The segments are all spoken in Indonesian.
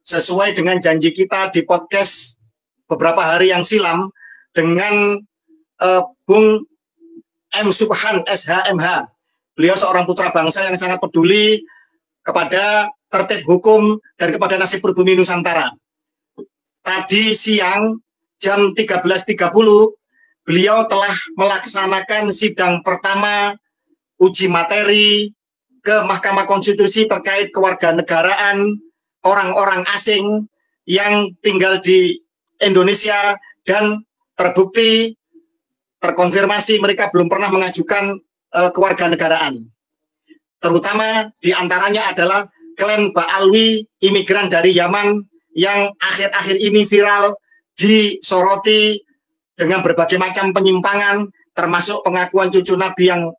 sesuai dengan janji kita di podcast beberapa hari yang silam dengan Bung M. Subhan SHMH. Beliau seorang putra bangsa yang sangat peduli kepada tertib hukum dan kepada nasib pribumi Nusantara. Tadi siang jam 13.30 beliau telah melaksanakan sidang pertama uji materi ke Mahkamah Konstitusi terkait kewarganegaraan orang-orang asing yang tinggal di Indonesia dan terbukti terkonfirmasi mereka belum pernah mengajukan kewarganegaraan. Terutama diantaranya adalah klan Ba'alwi, imigran dari Yaman yang akhir-akhir ini viral disoroti dengan berbagai macam penyimpangan, termasuk pengakuan cucu Nabi yang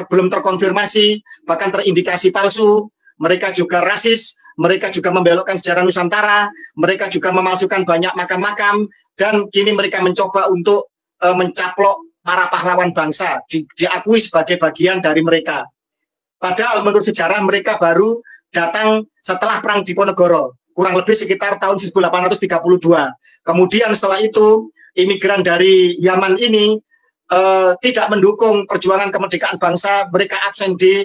belum terkonfirmasi, bahkan terindikasi palsu. Mereka juga rasis, mereka juga membelokkan sejarah Nusantara, mereka juga memalsukan banyak makam-makam, dan kini mereka mencoba untuk mencaplok para pahlawan bangsa, diakui sebagai bagian dari mereka. Padahal menurut sejarah mereka baru datang setelah Perang Diponegoro, kurang lebih sekitar tahun 1832. Kemudian setelah itu, imigran dari Yaman ini tidak mendukung perjuangan kemerdekaan bangsa, mereka absen di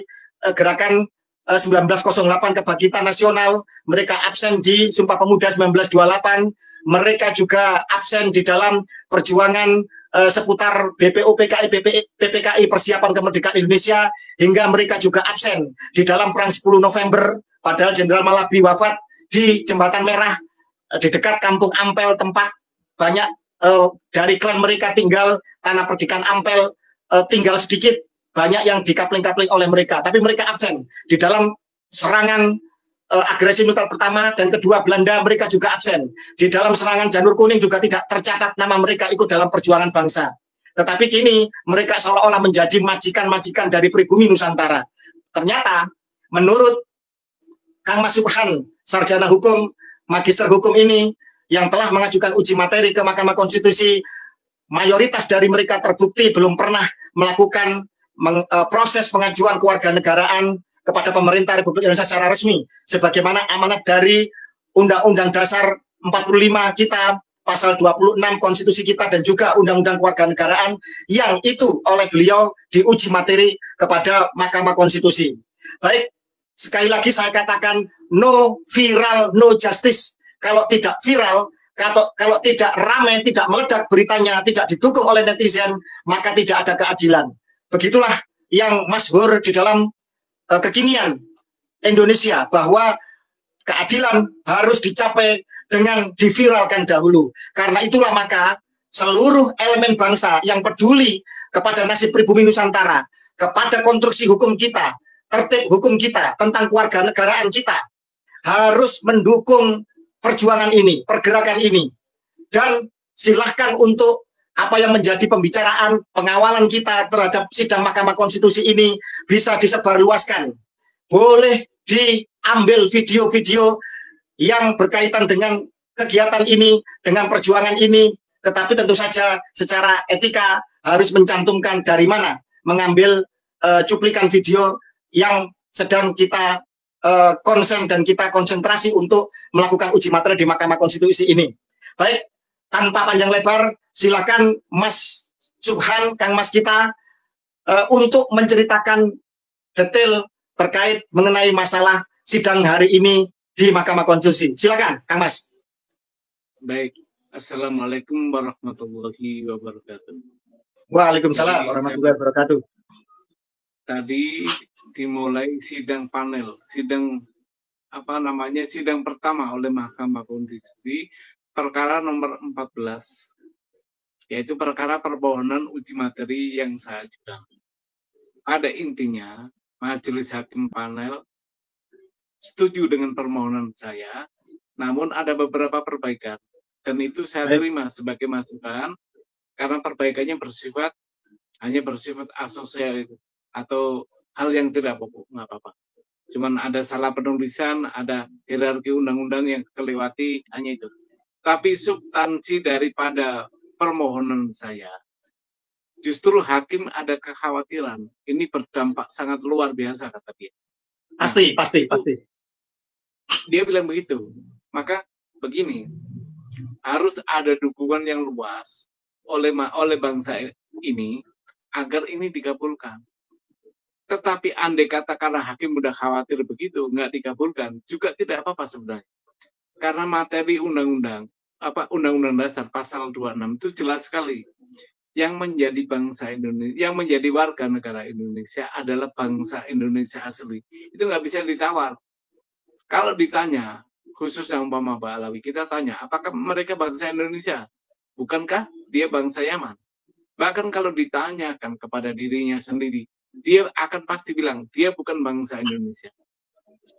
gerakan 1908 Kebangkitan Nasional, mereka absen di Sumpah Pemuda 1928, mereka juga absen di dalam perjuangan seputar BPO PKI PPKI Persiapan Kemerdekaan Indonesia, hingga mereka juga absen di dalam Perang 10 November, padahal Jenderal Malabi wafat di Jembatan Merah di dekat Kampung Ampel, tempat banyak dari klan mereka tinggal, tanah perdikan Ampel tinggal sedikit, banyak yang dikapling-kapling oleh mereka, tapi mereka absen di dalam serangan agresi militer pertama dan kedua Belanda, mereka juga absen. Di dalam serangan Janur Kuning juga tidak tercatat nama mereka ikut dalam perjuangan bangsa. Tetapi kini mereka seolah-olah menjadi majikan-majikan dari pribumi Nusantara. Ternyata menurut Kang Mas Subhan, sarjana hukum, magister hukum ini yang telah mengajukan uji materi ke Mahkamah Konstitusi, mayoritas dari mereka terbukti belum pernah melakukan proses pengajuan kewarganegaraan kepada pemerintah Republik Indonesia secara resmi, sebagaimana amanat dari Undang-Undang Dasar 45 kita, pasal 26 konstitusi kita, dan juga Undang-Undang Kewarganegaraan yang itu oleh beliau diuji materi kepada Mahkamah Konstitusi. Baik, sekali lagi saya katakan, no viral, no justice. Kalau tidak viral, kalau tidak ramai, tidak meledak beritanya, tidak didukung oleh netizen, maka tidak ada keadilan. Begitulah yang masyhur di dalam kekinian Indonesia, bahwa keadilan harus dicapai dengan diviralkan dahulu. Karena itulah maka seluruh elemen bangsa yang peduli kepada nasib pribumi Nusantara, kepada konstruksi hukum kita, tertib hukum kita, tentang kewarganegaraan kita, harus mendukung perjuangan ini, pergerakan ini. Dan silahkan untuk apa yang menjadi pembicaraan pengawalan kita terhadap sidang Mahkamah Konstitusi ini bisa disebarluaskan. Boleh diambil video-video yang berkaitan dengan kegiatan ini, dengan perjuangan ini, tetapi tentu saja secara etika harus mencantumkan dari mana mengambil cuplikan video yang sedang kita konsen dan kita konsentrasi untuk melakukan uji materi di Mahkamah Konstitusi ini. Baik, tanpa panjang lebar, silakan Mas Subhan, Kang Mas kita, untuk menceritakan detail terkait mengenai masalah sidang hari ini di Mahkamah Konstitusi. Silakan, Kang Mas. Baik, Assalamualaikum warahmatullahi wabarakatuh. Waalaikumsalam warahmatullahi wabarakatuh. Tadi dimulai sidang panel, sidang pertama oleh Mahkamah Konstitusi, perkara nomor 14, yaitu perkara permohonan uji materi yang saya ajukan. Pada intinya, Majelis Hakim panel setuju dengan permohonan saya, namun ada beberapa perbaikan, dan itu saya terima sebagai masukan, karena perbaikannya hanya bersifat asosial atau hal yang tidak pokok, nggak apa-apa. Cuman ada salah penulisan, ada hierarki undang-undang yang kelewati, hanya itu. Tapi substansi daripada permohonan saya, justru hakim ada kekhawatiran, ini berdampak sangat luar biasa, kata dia. Pasti. Dia bilang begitu, Maka begini, harus ada dukungan yang luas oleh bangsa ini agar ini dikabulkan. Tetapi andai kata karena hakim udah khawatir begitu, nggak dikabulkan, juga tidak apa-apa sebenarnya. Karena materi undang-undang dasar pasal 26 itu jelas sekali. Yang menjadi bangsa Indonesia, yang menjadi warga negara Indonesia adalah bangsa Indonesia asli. Itu nggak bisa ditawar. Kalau ditanya, khusus yang umpama Ba'alawi, kita tanya, apakah mereka bangsa Indonesia? Bukankah dia bangsa Yaman? Bahkan kalau ditanyakan kepada dirinya sendiri, dia akan pasti bilang, dia bukan bangsa Indonesia.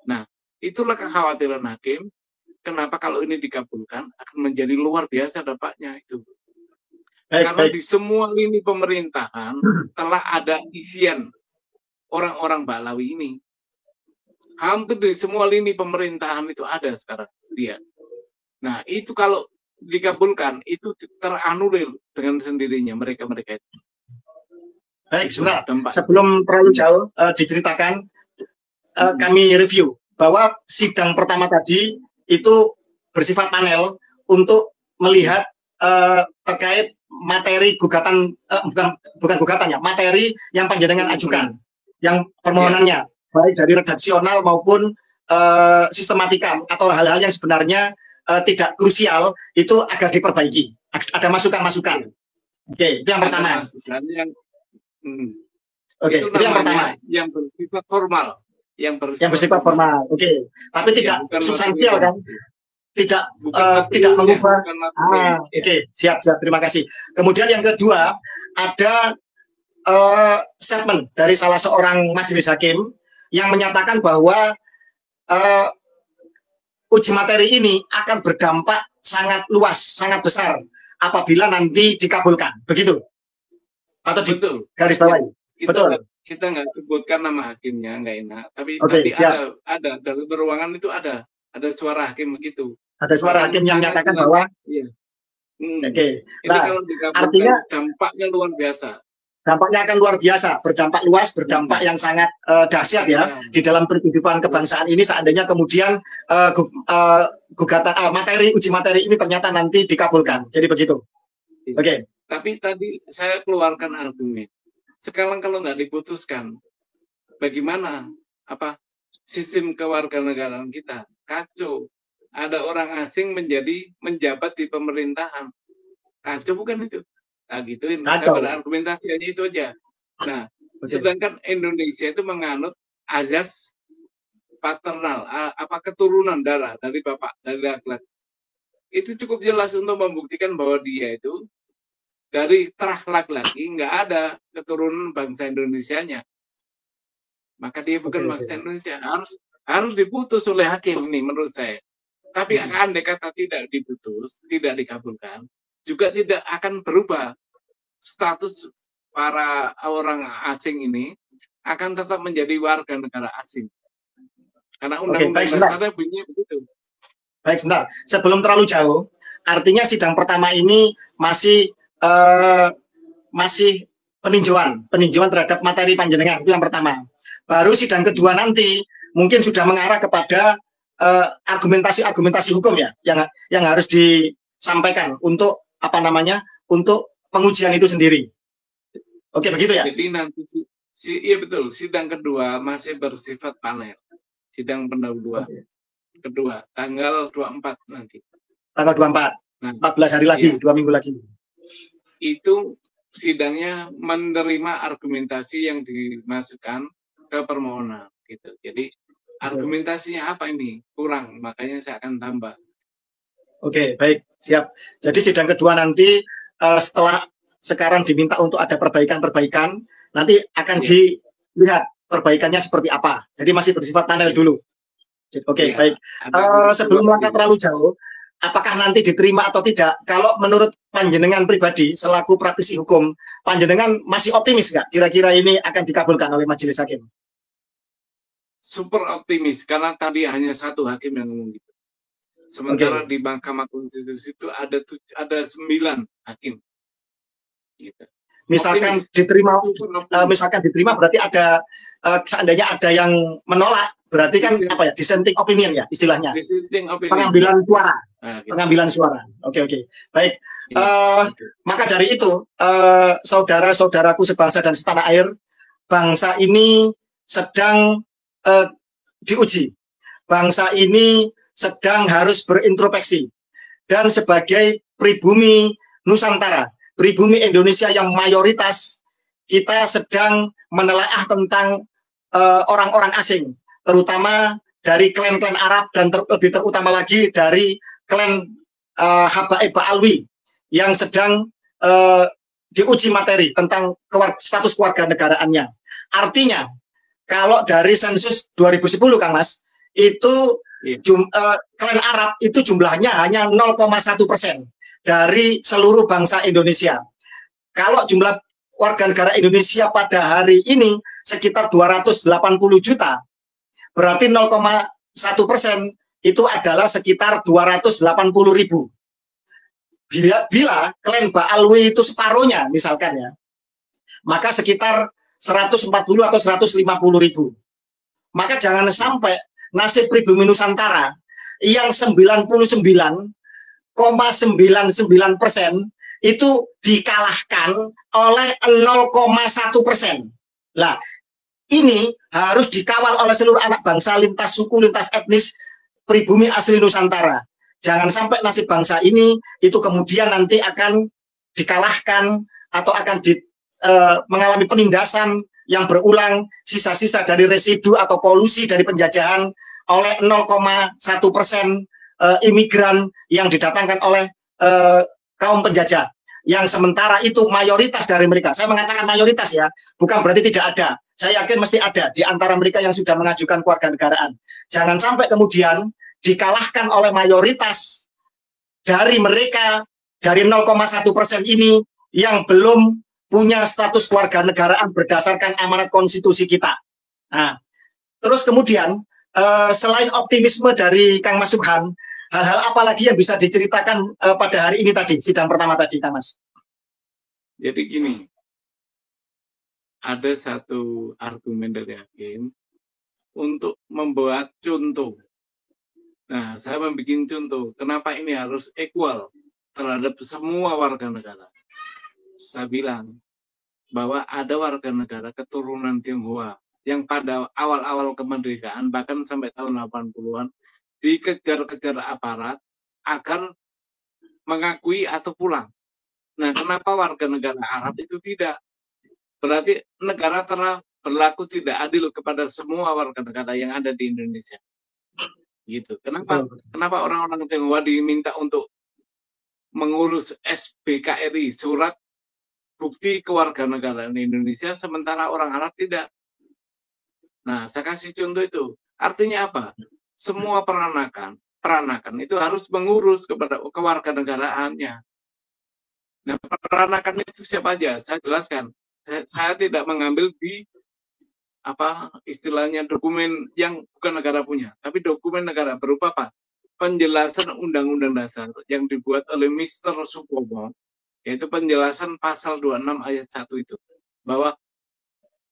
Nah, itulah kekhawatiran hakim, kenapa kalau ini dikabulkan, akan menjadi luar biasa dampaknya itu. Karena di semua lini pemerintahan, telah ada isian orang-orang Ba'alawi ini. Hampir di semua lini pemerintahan itu ada sekarang dia. Nah, itu kalau dikabulkan, itu teranulir dengan sendirinya mereka-mereka itu. Baik, sebentar. Sebelum terlalu jauh diceritakan, kami review bahwa sidang pertama tadi itu bersifat panel untuk melihat terkait materi gugatan, bukan gugatan ya, materi yang panjenengan ajukan, yang permohonannya, baik dari redaksional maupun sistematika atau hal-hal yang sebenarnya tidak krusial, itu agar diperbaiki. Ada masukan-masukan. Oke, itu yang pertama. Oke, itu yang pertama. Yang bersifat formal. Yang bersifat formal. Oke, tapi tidak substansial kan? Tidak mengubah. Oke, siap. Terima kasih. Kemudian yang kedua, ada statement dari salah seorang majelis hakim yang menyatakan bahwa uji materi ini akan berdampak sangat luas, sangat besar apabila nanti dikabulkan. Begitu? Atau betul. Garis bawahi? Betul. Kita nggak sebutkan nama hakimnya, nggak enak. Tapi ada dari beruangan itu ada suara hakim begitu. Ada suara hakim yang menyatakan bahwa. Iya. Oke. Nah, kalau artinya dampaknya luar biasa. Dampaknya akan luar biasa, berdampak luas, berdampak yang sangat dahsyat ya di dalam kehidupan kebangsaan ini. Seandainya kemudian gugatan uji materi ini ternyata nanti dikabulkan. Jadi begitu. Oke. Tapi tadi saya keluarkan argumen. Sekarang kalau nggak diputuskan, bagaimana sistem kewarganegaraan kita? Kacau. Ada orang asing menjabat di pemerintahan. Kacau bukan itu? Nah, gituin. Argumentasinya itu aja. Nah, sedangkan Indonesia itu menganut azas paternal, keturunan darah dari bapak, dari laki-laki. Itu cukup jelas untuk membuktikan bahwa dia itu dari terah laki-laki nggak ada keturunan bangsa Indonesianya. Maka dia bukan bangsa Indonesia. Harus diputus oleh hakim ini menurut saya. Tapi andai kata tidak diputus, tidak dikabulkan, juga tidak akan berubah status para orang asing ini, akan tetap menjadi warga negara asing. Karena undang-undang dasarnya bunyinya begitu. Baik, sebentar. Sebelum terlalu jauh, artinya sidang pertama ini masih peninjauan terhadap materi panjenengan, itu yang pertama. Baru sidang kedua nanti mungkin sudah mengarah kepada argumentasi hukum ya, yang harus disampaikan untuk untuk pengujian itu sendiri. Oke, begitu ya? Jadi nanti iya betul, sidang kedua masih bersifat panel. Sidang pendahuluan kedua tanggal 24 nanti. Tanggal 24. Nah, 14 hari lagi, 2 minggu lagi. Itu sidangnya menerima argumentasi yang dimasukkan ke permohonan gitu. Jadi argumentasinya apa ini? Kurang, makanya saya akan tambah. Oke, baik, siap. Jadi sidang kedua nanti setelah sekarang diminta untuk ada perbaikan-perbaikan, nanti akan dilihat perbaikannya seperti apa. Jadi masih bersifat panel dulu. Oke, baik. Sebelum melangkah terlalu jauh, apakah nanti diterima atau tidak? Kalau menurut panjenengan pribadi selaku praktisi hukum, panjenengan masih optimis nggak? Kira-kira ini akan dikabulkan oleh majelis hakim? Super optimis, karena tadi hanya satu hakim yang ngomong gitu. Sementara di Mahkamah Konstitusi itu ada 9 hakim. Gitu. Misalkan diterima berarti ada seandainya ada yang menolak, Berarti kan apa ya, dissenting opinion ya istilahnya. Dissenting opinion. Pengambilan suara. Nah, gitu. Pengambilan suara. Oke. Baik. Gitu. Maka dari itu, saudara-saudaraku sebangsa dan setanah air, bangsa ini sedang diuji. Bangsa ini sedang harus berintrospeksi. Dan sebagai pribumi Nusantara, pribumi Indonesia yang mayoritas, kita sedang menelaah tentang orang-orang asing, terutama dari klan-klan Arab dan lebih terutama lagi dari klan Habaib Ba'alwi yang sedang diuji materi tentang status keluarga negaraannya. Artinya, kalau dari sensus 2010, Kang Mas, itu klan Arab itu jumlahnya hanya 0,1% dari seluruh bangsa Indonesia. Kalau jumlah warga negara Indonesia pada hari ini sekitar 280 juta, berarti 0,1% itu adalah sekitar 280 ribu. Bila klan Ba'alwi itu separuhnya misalkan ya, maka sekitar 140 atau 150 ribu. Maka jangan sampai nasib pribumi Nusantara yang 99,99% itu dikalahkan oleh 0,1%. Lah, ini harus dikawal oleh seluruh anak bangsa lintas suku, lintas etnis, pribumi asli Nusantara. Jangan sampai nasib bangsa ini itu kemudian nanti akan dikalahkan atau akan mengalami penindasan yang berulang, sisa-sisa dari residu atau polusi dari penjajahan oleh 0,1% imigran yang didatangkan oleh kaum penjajah, yang sementara itu mayoritas dari mereka. Saya mengatakan mayoritas ya, bukan berarti tidak ada. Saya yakin mesti ada di antara mereka yang sudah mengajukan kewarganegaraan. Jangan sampai kemudian dikalahkan oleh mayoritas dari mereka, dari 0,1% ini yang belum punya status kewarganegaraan berdasarkan amanat konstitusi kita. Nah, terus kemudian selain optimisme dari Kang Mas Subhan, hal-hal apa lagi yang bisa diceritakan pada hari ini tadi, sidang pertama tadi, Kang Mas? Jadi gini, ada satu argumen dari hakim untuk membuat contoh. Nah, saya membuat contoh, kenapa ini harus equal terhadap semua warga negara. Saya bilang bahwa ada warga negara keturunan Tionghoa yang pada awal-awal kemerdekaan, bahkan sampai tahun 80-an, dikejar-kejar aparat agar mengakui atau pulang. Nah, kenapa warga negara Arab itu tidak? Berarti negara telah berlaku tidak adil kepada semua warga negara yang ada di Indonesia. Gitu. Kenapa orang-orang Tionghoa diminta untuk mengurus SBKRI, surat bukti kewarganegaraan Indonesia, sementara orang Arab tidak? Nah, saya kasih contoh itu. Artinya apa? Semua peranakan itu harus mengurus kepada kewarganegaraannya. Nah, peranakan itu siapa aja? Saya jelaskan. Saya tidak mengambil di istilahnya dokumen yang bukan negara punya, tapi dokumen negara berupa apa? Penjelasan Undang-Undang Dasar yang dibuat oleh Mr. Supomo, yaitu penjelasan pasal 26 ayat 1 itu, bahwa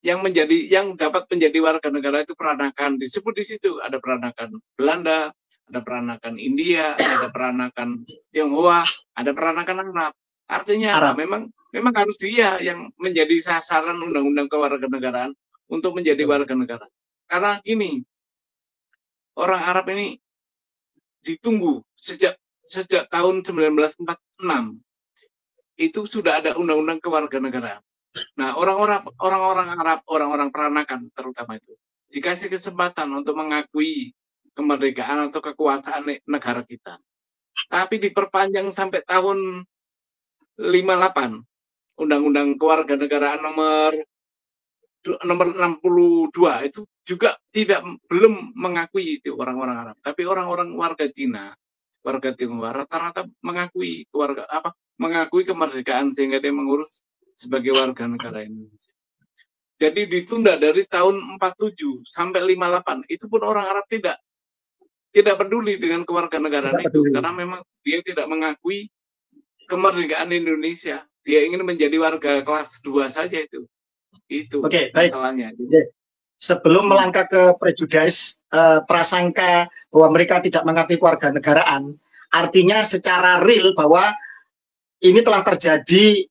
yang dapat menjadi warga negara itu peranakan. Disebut di situ ada peranakan Belanda, ada peranakan India, ada peranakan Tionghoa, ada peranakan Arab. Artinya Arab. Memang harus dia yang menjadi sasaran undang-undang kewarganegaraan untuk menjadi warga negara. Karena ini orang Arab ini ditunggu sejak tahun 1946. Itu sudah ada undang-undang kewarganegaraan. Nah, orang-orang Arab, orang-orang peranakan terutama itu dikasih kesempatan untuk mengakui kemerdekaan atau kekuasaan negara kita. Tapi diperpanjang sampai tahun 58. Undang-undang kewarganegaraan nomor 62 itu juga belum mengakui itu orang-orang Arab. Tapi orang-orang warga Cina, warga Tionghoa rata-rata mengakui mengakui kemerdekaan sehingga dia mengurus sebagai warga negara Indonesia. Jadi ditunda dari tahun 47 sampai 58, itu pun orang Arab tidak peduli dengan kewarganegaraan itu, karena memang dia tidak mengakui kemerdekaan Indonesia. Dia ingin menjadi warga kelas 2 saja itu. Itu masalahnya. sebelum melangkah ke prejudice, prasangka bahwa mereka tidak mengakui kewarganegaraan, artinya secara real bahwa ini telah terjadi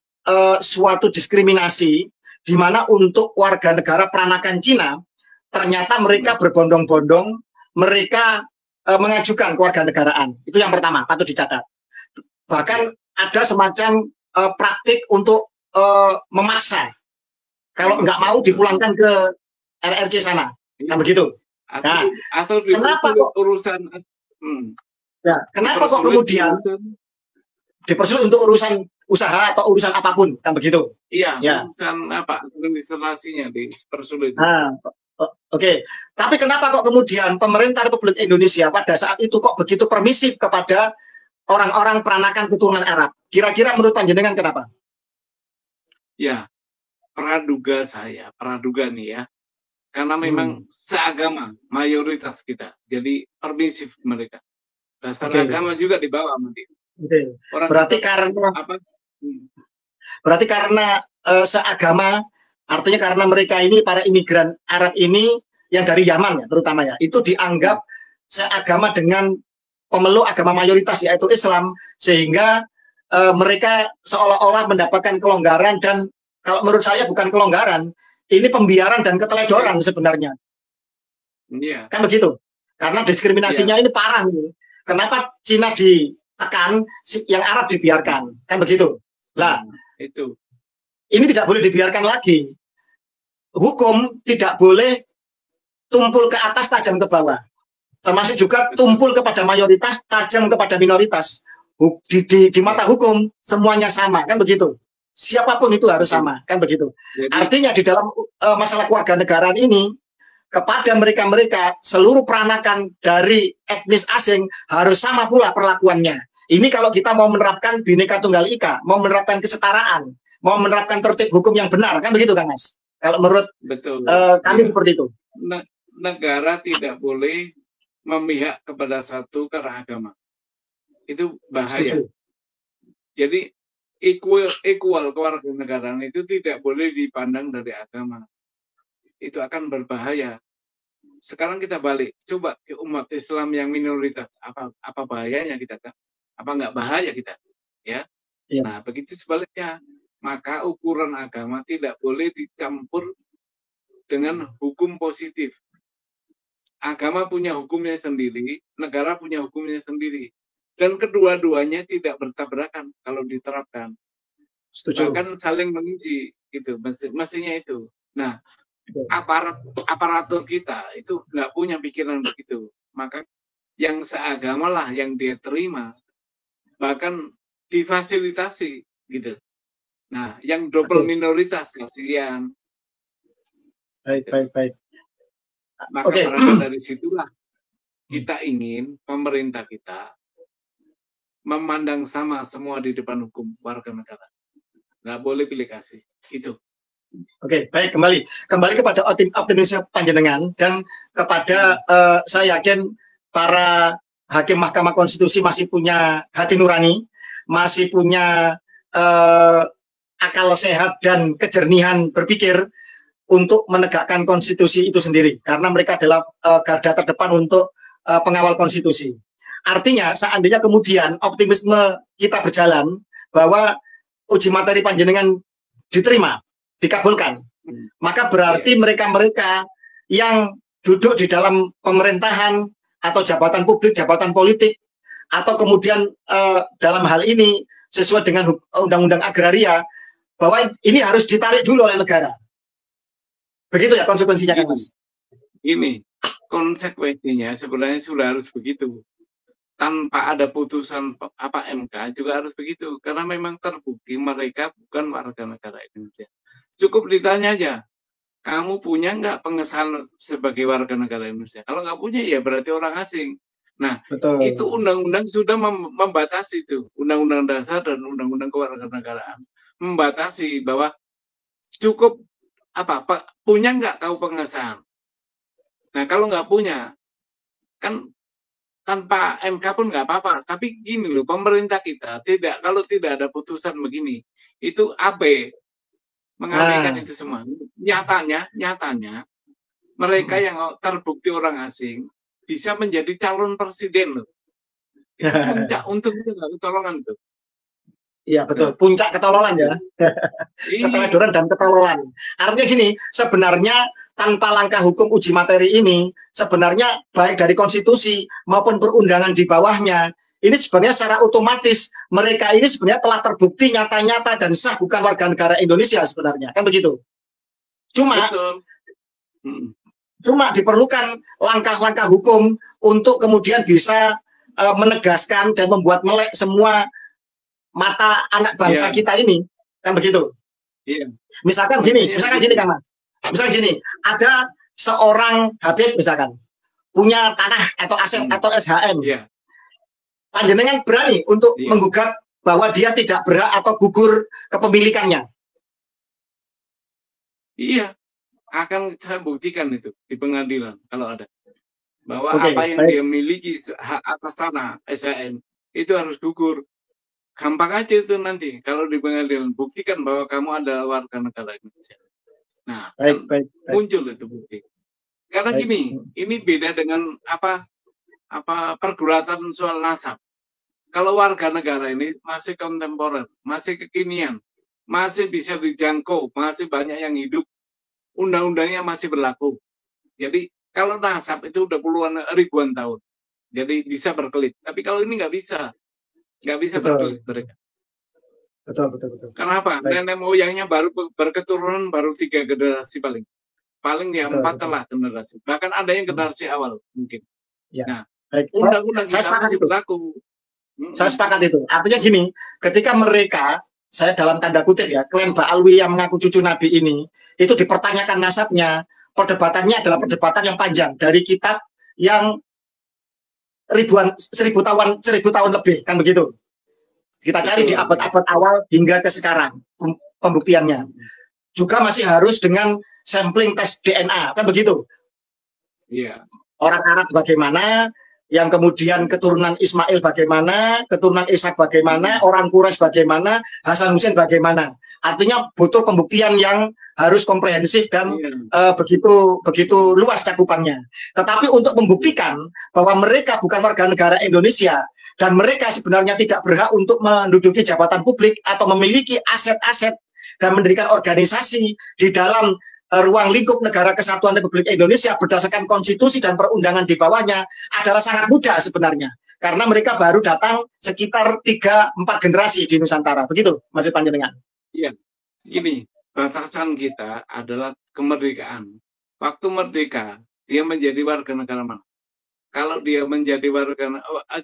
suatu diskriminasi di mana untuk warga negara peranakan Cina ternyata mereka berbondong-bondong mereka mengajukan kewarganegaraan. Itu yang pertama, patut dicatat. Bahkan ada semacam praktik untuk memaksa kalau nggak mau dipulangkan ke RRC sana, kan begitu. Nah, atau kenapa kok urusan ya, kenapa kok kemudian dipersulit untuk urusan usaha atau urusan apapun, kan begitu? Iya, ya. Urusan apa? Administrasinya dipersulit. Oke. Tapi kenapa kok kemudian pemerintah Republik Indonesia pada saat itu kok begitu permisif kepada orang-orang peranakan keturunan Arab? Kira-kira menurut panjenengan kenapa? Ya, praduga nih ya. Karena memang seagama mayoritas kita, jadi permisif mereka. Dasar agama juga dibawa nanti. Berarti karena apa? Berarti karena seagama, artinya karena mereka ini para imigran Arab ini yang dari Yaman ya, terutama ya, itu dianggap seagama dengan pemeluk agama mayoritas yaitu Islam, sehingga mereka seolah-olah mendapatkan kelonggaran, dan kalau menurut saya bukan kelonggaran, ini pembiaran dan keteledoran sebenarnya. Iya. Kan begitu. Karena diskriminasinya ini parah. Kenapa Cina ditekan, yang Arab dibiarkan? Kan begitu. Lah, itu. Ini tidak boleh dibiarkan lagi. Hukum tidak boleh tumpul ke atas, tajam ke bawah. Termasuk juga tumpul kepada mayoritas, tajam kepada minoritas. Di mata hukum semuanya sama, kan begitu. Siapapun itu harus sama, kan begitu. Artinya di dalam masalah kewarganegaraan ini, kepada mereka-mereka seluruh peranakan dari etnis asing harus sama pula perlakuannya. Ini kalau kita mau menerapkan Bhinneka Tunggal Ika, mau menerapkan kesetaraan, mau menerapkan tertib hukum yang benar, kan begitu kan Mas? Kalau menurut kami seperti itu. Negara tidak boleh memihak kepada satu karena agama. Itu bahaya. Jadi equal kewarganegaraan itu tidak boleh dipandang dari agama. Itu akan berbahaya. Sekarang kita balik, coba ke umat Islam yang minoritas, apa bahayanya kita kan? Apa nggak bahaya kita? Ya. Nah, begitu sebaliknya, maka ukuran agama tidak boleh dicampur dengan hukum positif. Agama punya hukumnya sendiri, negara punya hukumnya sendiri. Dan kedua-duanya tidak bertabrakan kalau diterapkan. Setuju. Bahkan saling mengisi, gitu, mestinya itu. Nah, aparatur kita itu nggak punya pikiran begitu. Maka yang seagama lah yang dia terima, bahkan difasilitasi, gitu. Nah, yang double minoritas, kasihan. Baik. Maka berangkat dari situlah kita ingin pemerintah kita memandang sama semua di depan hukum warga negara. Nggak boleh pilih kasih. Itu. Oke, baik, kembali kepada optimisme panjenengan, dan kepada saya yakin para hakim Mahkamah Konstitusi masih punya hati nurani, masih punya akal sehat dan kejernihan berpikir untuk menegakkan konstitusi itu sendiri, karena mereka adalah garda terdepan untuk pengawal konstitusi. Artinya, seandainya kemudian optimisme kita berjalan bahwa uji materi panjenengan diterima, dikabulkan, maka berarti mereka-mereka yang duduk di dalam pemerintahan atau jabatan publik, jabatan politik, atau kemudian dalam hal ini sesuai dengan undang-undang agraria, bahwa ini harus ditarik dulu oleh negara. Begitu ya konsekuensinya kan Mas? Ini konsekuensinya sebenarnya sudah harus begitu. Tanpa ada putusan MK juga harus begitu, karena memang terbukti mereka bukan warga negara Indonesia. Cukup ditanya aja, kamu punya nggak pengesahan sebagai warga negara Indonesia? Kalau nggak punya, ya berarti orang asing. Nah, itu undang-undang sudah membatasi itu, undang-undang dasar dan undang-undang kewarganegaraan membatasi bahwa cukup punya nggak kau pengesahan. Nah, kalau nggak punya, kan tanpa MK pun nggak apa-apa. Tapi gini loh, pemerintah kita kalau tidak ada putusan begini, itu AB mengabaikan itu semua. Nyatanya mereka yang terbukti orang asing bisa menjadi calon presiden loh. Itu puncak untung itu nggak ketolongan tuh. Iya betul, puncak ketololan ya. Keteledoran dan ketololan. Artinya gini, sebenarnya tanpa langkah hukum uji materi ini, sebenarnya baik dari konstitusi maupun perundangan di bawahnya, ini sebenarnya secara otomatis mereka ini sebenarnya telah terbukti nyata-nyata dan sah bukan warga negara Indonesia sebenarnya, kan begitu. Cuma diperlukan langkah-langkah hukum untuk kemudian bisa menegaskan dan membuat melek semua mata anak bangsa kita ini, kan begitu. Misalkan gini Kang Mas. Misalkan gini, ada seorang Habib misalkan punya tanah atau aset atau SHM. Panjenengan berani untuk menggugat bahwa dia tidak berhak atau gugur kepemilikannya. Iya, akan saya buktikan itu di pengadilan kalau ada. Bahwa apa yang dia miliki hak atas tanah SHM itu harus gugur. Gampang aja itu nanti kalau di pengadilan buktikan bahwa kamu adalah warga negara Indonesia. Nah, muncul itu bukti. Karena gini, ini beda dengan apa pergulatan soal nasab. Kalau warga negara ini masih kontemporer, masih kekinian, masih bisa dijangkau, masih banyak yang hidup, undang-undangnya masih berlaku. Jadi kalau nasab itu udah puluhan ribuan tahun, jadi bisa berkelit. Tapi kalau ini nggak bisa berkelit mereka. Betul. Kenapa? Nenek moyangnya baru berketurunan baru 3 generasi paling ya 4 telah generasi. Bahkan ada yang generasi awal mungkin. Nah, undang-undang kita masih berlaku. Saya sepakat itu. Artinya gini, ketika mereka, saya dalam tanda kutip ya, klan Ba'alwi yang mengaku cucu Nabi ini, itu dipertanyakan nasabnya, perdebatannya adalah perdebatan yang panjang dari kitab yang seribu tahun lebih, kan begitu. Kita cari di abad-abad awal hingga ke sekarang pembuktiannya. Juga masih harus dengan sampling tes DNA, kan begitu. Orang Arab bagaimana, yang kemudian keturunan Ismail bagaimana, keturunan Ishak bagaimana, orang Quraisy bagaimana, Hasan Hussein bagaimana. Artinya butuh pembuktian yang harus komprehensif dan begitu luas cakupannya. Tetapi untuk membuktikan bahwa mereka bukan warga negara Indonesia dan mereka sebenarnya tidak berhak untuk menduduki jabatan publik atau memiliki aset-aset dan mendirikan organisasi di dalam ruang lingkup negara kesatuan Republik Indonesia berdasarkan konstitusi dan perundangan di bawahnya adalah sangat mudah sebenarnya. Karena mereka baru datang sekitar 3-4 generasi di Nusantara. Begitu, Mas Panjenengan. Iya, gini, batasan kita adalah kemerdekaan. Waktu merdeka, dia menjadi warga negara mana? Kalau dia menjadi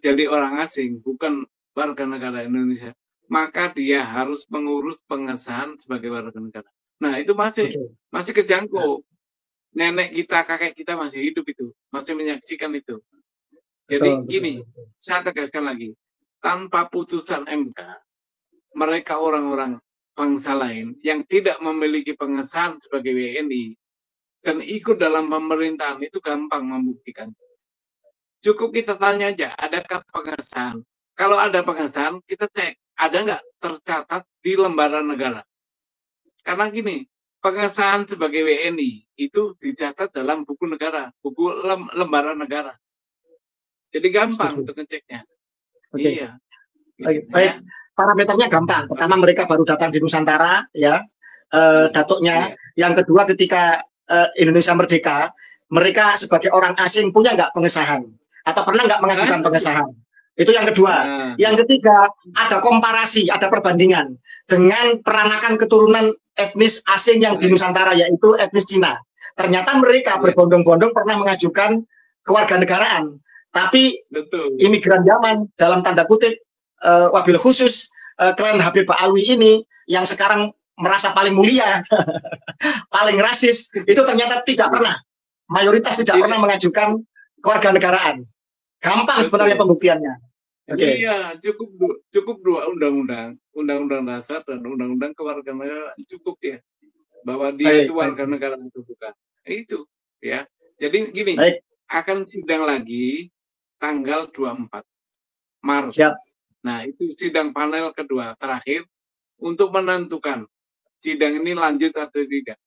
jadi orang asing, bukan warga negara Indonesia, maka dia harus mengurus pengesahan sebagai warga negara. Nah, itu masih kejangkau. Nenek kita, kakek kita masih hidup itu, masih menyaksikan itu. Jadi gini, saya tegaskan lagi, tanpa putusan MK, mereka orang-orang bangsa lain yang tidak memiliki pengesahan sebagai WNI dan ikut dalam pemerintahan itu gampang membuktikan. Cukup kita tanya aja, adakah pengesahan? Kalau ada pengesahan, kita cek, ada nggak tercatat di lembaran negara? Karena gini, pengesahan sebagai WNI itu dicatat dalam buku negara, buku lembaran negara. Jadi gampang untuk ngeceknya. Iya. Baik. Parameternya gampang. Pertama mereka baru datang di Nusantara, ya, datuknya. Yang kedua ketika Indonesia merdeka, mereka sebagai orang asing punya nggak pengesahan? Atau pernah nggak mengajukan pengesahan? Itu yang kedua. Yang ketiga, ada komparasi, ada perbandingan dengan peranakan keturunan etnis asing yang di Nusantara, yaitu etnis Cina. Ternyata mereka berbondong-bondong pernah mengajukan kewarganegaraan. Tapi imigran Yaman, dalam tanda kutip, wabil khusus klan Habib Ba'alwi ini, yang sekarang merasa paling mulia, paling rasis, itu ternyata tidak pernah. Mayoritas tidak pernah mengajukan kewarganegaraan. Gampang sebenarnya pembuktiannya. Iya, cukup 2 undang-undang, undang-undang dasar dan undang-undang kewarganegaraan cukup ya, bahwa dia itu warga negara itu bukan. Itu ya. Jadi gini, akan sidang lagi tanggal 24 Maret. Nah, itu sidang panel kedua terakhir untuk menentukan sidang ini lanjut atau tidak.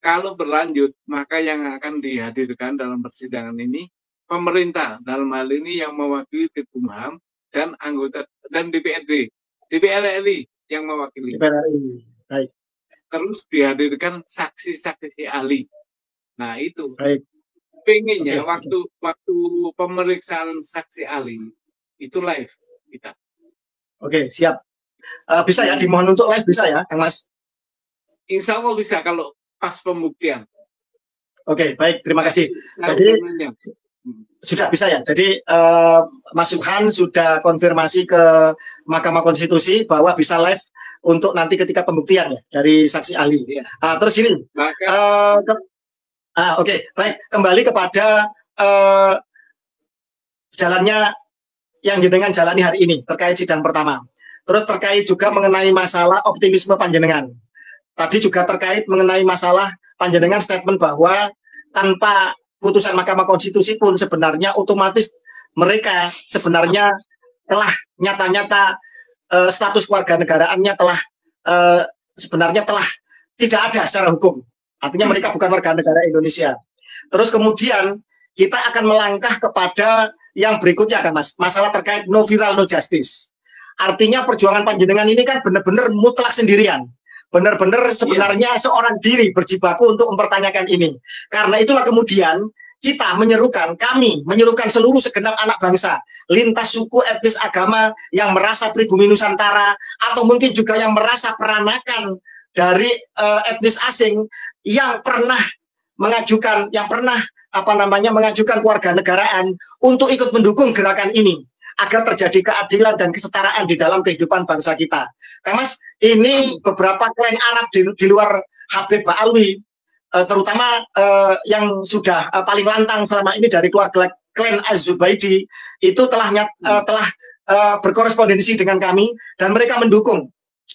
Kalau berlanjut, maka yang akan dihadirkan dalam persidangan ini pemerintah, dalam hal ini yang mewakili Kumham dan anggota dan DPRD, DPR RI yang mewakili. DPR RI. Baik. Terus dihadirkan saksi-saksi ahli. Nah, itu. Baik. Pengennya waktu pemeriksaan saksi ahli itu live kita. Oke, siap. Bisa ya, dimohon untuk live bisa ya, Kang Mas? Insya Allah bisa kalau pas pembuktian. Oke, baik, terima kasih. Jadi sudah bisa ya. Jadi Mas Subhan sudah konfirmasi ke Mahkamah Konstitusi bahwa bisa live untuk nanti ketika pembuktian ya dari saksi ahli. Ya. Terus ini, oke, baik. Kembali kepada jalannya yang jenengan jalani hari ini terkait sidang pertama. Terus terkait juga mengenai masalah optimisme panjenengan. Tadi juga terkait mengenai masalah panjenengan statement bahwa tanpa putusan Mahkamah Konstitusi pun sebenarnya otomatis mereka sebenarnya telah nyata-nyata status kewarganegaraannya telah sebenarnya telah tidak ada secara hukum. Artinya mereka bukan warga negara Indonesia. Terus kemudian kita akan melangkah kepada yang berikutnya kan Mas, masalah terkait no viral no justice. Artinya perjuangan panjenengan ini kan benar-benar mutlak sendirian. Benar-benar sebenarnya seorang diri berjibaku untuk mempertanyakan ini. Karena itulah kemudian kita kami menyerukan seluruh segenap anak bangsa, lintas suku, etnis, agama yang merasa pribumi Nusantara, atau mungkin juga yang merasa peranakan dari etnis asing yang pernah mengajukan, mengajukan kewarganegaraan untuk ikut mendukung gerakan ini, agar terjadi keadilan dan kesetaraan di dalam kehidupan bangsa kita. Kang Mas, ini beberapa klan Arab di luar Habib Ba'alwi, terutama yang sudah paling lantang selama ini dari keluarga klan Az-Zubaidi, itu telah berkorespondensi dengan kami, dan mereka mendukung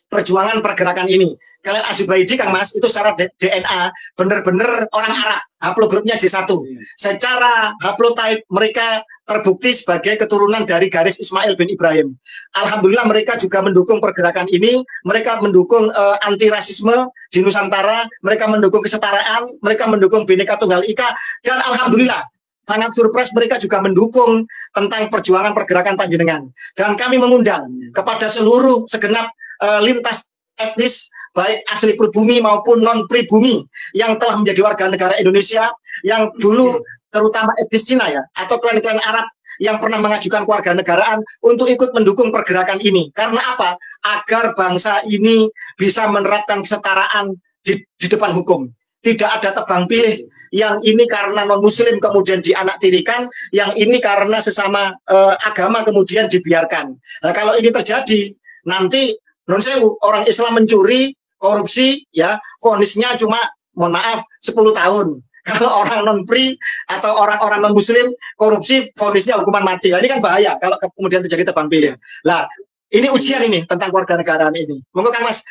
perjuangan pergerakan ini. Kalian Az-Zubaidi, Kang Mas, itu secara DNA benar-benar orang Arab, haplogrupnya J1. Secara haplotype mereka terbukti sebagai keturunan dari garis Ismail bin Ibrahim. Alhamdulillah mereka juga mendukung pergerakan ini, mereka mendukung anti rasisme di Nusantara, mereka mendukung kesetaraan, mereka mendukung Bhinneka Tunggal Ika, dan alhamdulillah sangat surprise mereka juga mendukung tentang perjuangan pergerakan panjenengan. Dan kami mengundang kepada seluruh segenap lintas etnis, baik asli pribumi maupun non pribumi yang telah menjadi warga negara Indonesia, yang dulu terutama etnis Cina ya, atau klan-klan Arab yang pernah mengajukan kewarganegaraan untuk ikut mendukung pergerakan ini. Karena apa? Agar bangsa ini bisa menerapkan kesetaraan di depan hukum. Tidak ada tebang pilih, yang ini karena non-muslim kemudian dianaktirikan, yang ini karena sesama agama kemudian dibiarkan. Nah, kalau ini terjadi, nanti non sewu orang Islam mencuri, korupsi, ya vonisnya cuma, mohon maaf, 10 tahun. Kalau orang non-pri atau orang-orang non-muslim korupsi, vonisnya hukuman mati. Nah, ini kan bahaya kalau kemudian terjadi tebang pilih. Nah, ini ujian ini tentang kewarganegaraan ini. Monggo Kang Mas,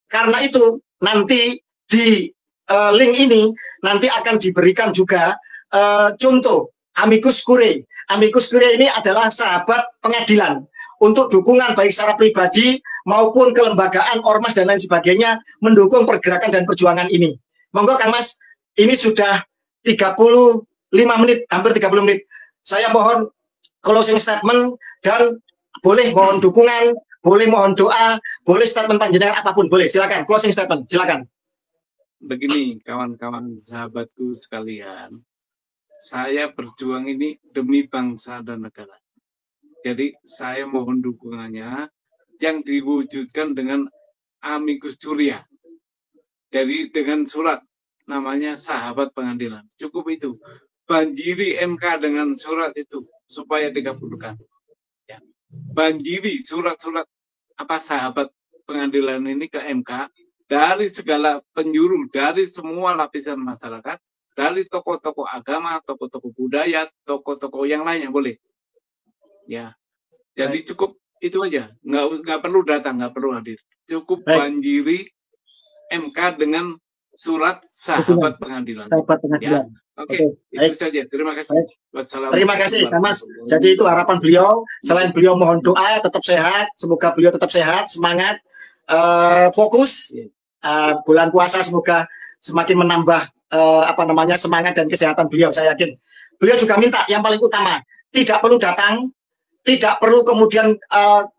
karena itu nanti di link ini nanti akan diberikan juga contoh amicus curiae. Amicus curiae ini adalah sahabat pengadilan untuk dukungan baik secara pribadi maupun kelembagaan, ormas dan lain sebagainya mendukung pergerakan dan perjuangan ini. Monggo Kang Mas, ini sudah 35 menit, hampir 30 menit. Saya mohon closing statement, dan boleh mohon dukungan, boleh mohon doa, boleh statement panjenengan apapun, boleh. Silakan, closing statement, silakan. Begini, kawan-kawan sahabatku sekalian, saya berjuang ini demi bangsa dan negara. Jadi saya mohon dukungannya yang diwujudkan dengan amicus curiae. Jadi dengan surat namanya sahabat pengadilan. Cukup itu. Banjiri MK dengan surat itu supaya dikabulkan. Ya. Banjiri surat-surat sahabat pengadilan ini ke MK dari segala penjuru, dari semua lapisan masyarakat, dari tokoh-tokoh agama, tokoh-tokoh budaya, tokoh-tokoh yang lainnya boleh. Ya, jadi cukup itu aja, nggak perlu datang, nggak perlu hadir. Cukup banjiri MK dengan surat sahabat pengadilan. Sahabat pengadilan. Ya? Oke, itu saja. Terima kasih. Terima kasih, Mas. Jadi itu harapan beliau. Selain beliau mohon doa, tetap sehat. Semoga beliau tetap sehat, semangat, fokus. bulan puasa semoga semakin menambah semangat dan kesehatan beliau. Saya yakin beliau juga minta yang paling utama, tidak perlu datang, tidak perlu kemudian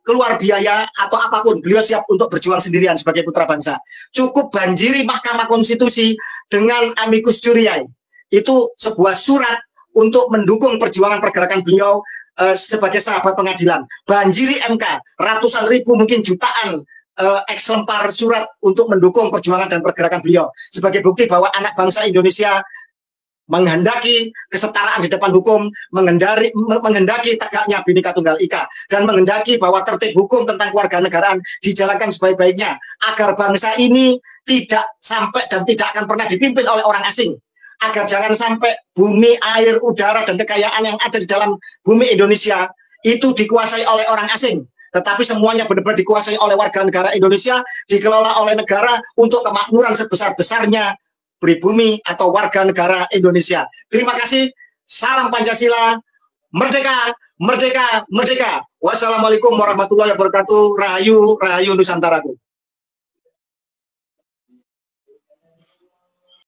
keluar biaya atau apapun. Beliau siap untuk berjuang sendirian sebagai putra bangsa. Cukup banjiri Mahkamah Konstitusi dengan amicus curiae. Itu sebuah surat untuk mendukung perjuangan pergerakan beliau sebagai sahabat pengadilan. Banjiri MK, ratusan ribu mungkin jutaan eks-lempar surat untuk mendukung perjuangan dan pergerakan beliau sebagai bukti bahwa anak bangsa Indonesia menghendaki kesetaraan di depan hukum, menghendaki tegaknya Bhinneka Tunggal Ika, dan menghendaki bahwa tertib hukum tentang kewarganegaraan dijalankan sebaik-baiknya agar bangsa ini tidak sampai dan tidak akan pernah dipimpin oleh orang asing, agar jangan sampai bumi, air, udara, dan kekayaan yang ada di dalam bumi Indonesia itu dikuasai oleh orang asing, tetapi semuanya benar-benar dikuasai oleh warga negara Indonesia, dikelola oleh negara untuk kemakmuran sebesar-besarnya pribumi atau warga negara Indonesia. Terima kasih. Salam Pancasila. Merdeka, merdeka, merdeka. Wassalamualaikum warahmatullahi wabarakatuh. Rahayu, rahayu Nusantaraku.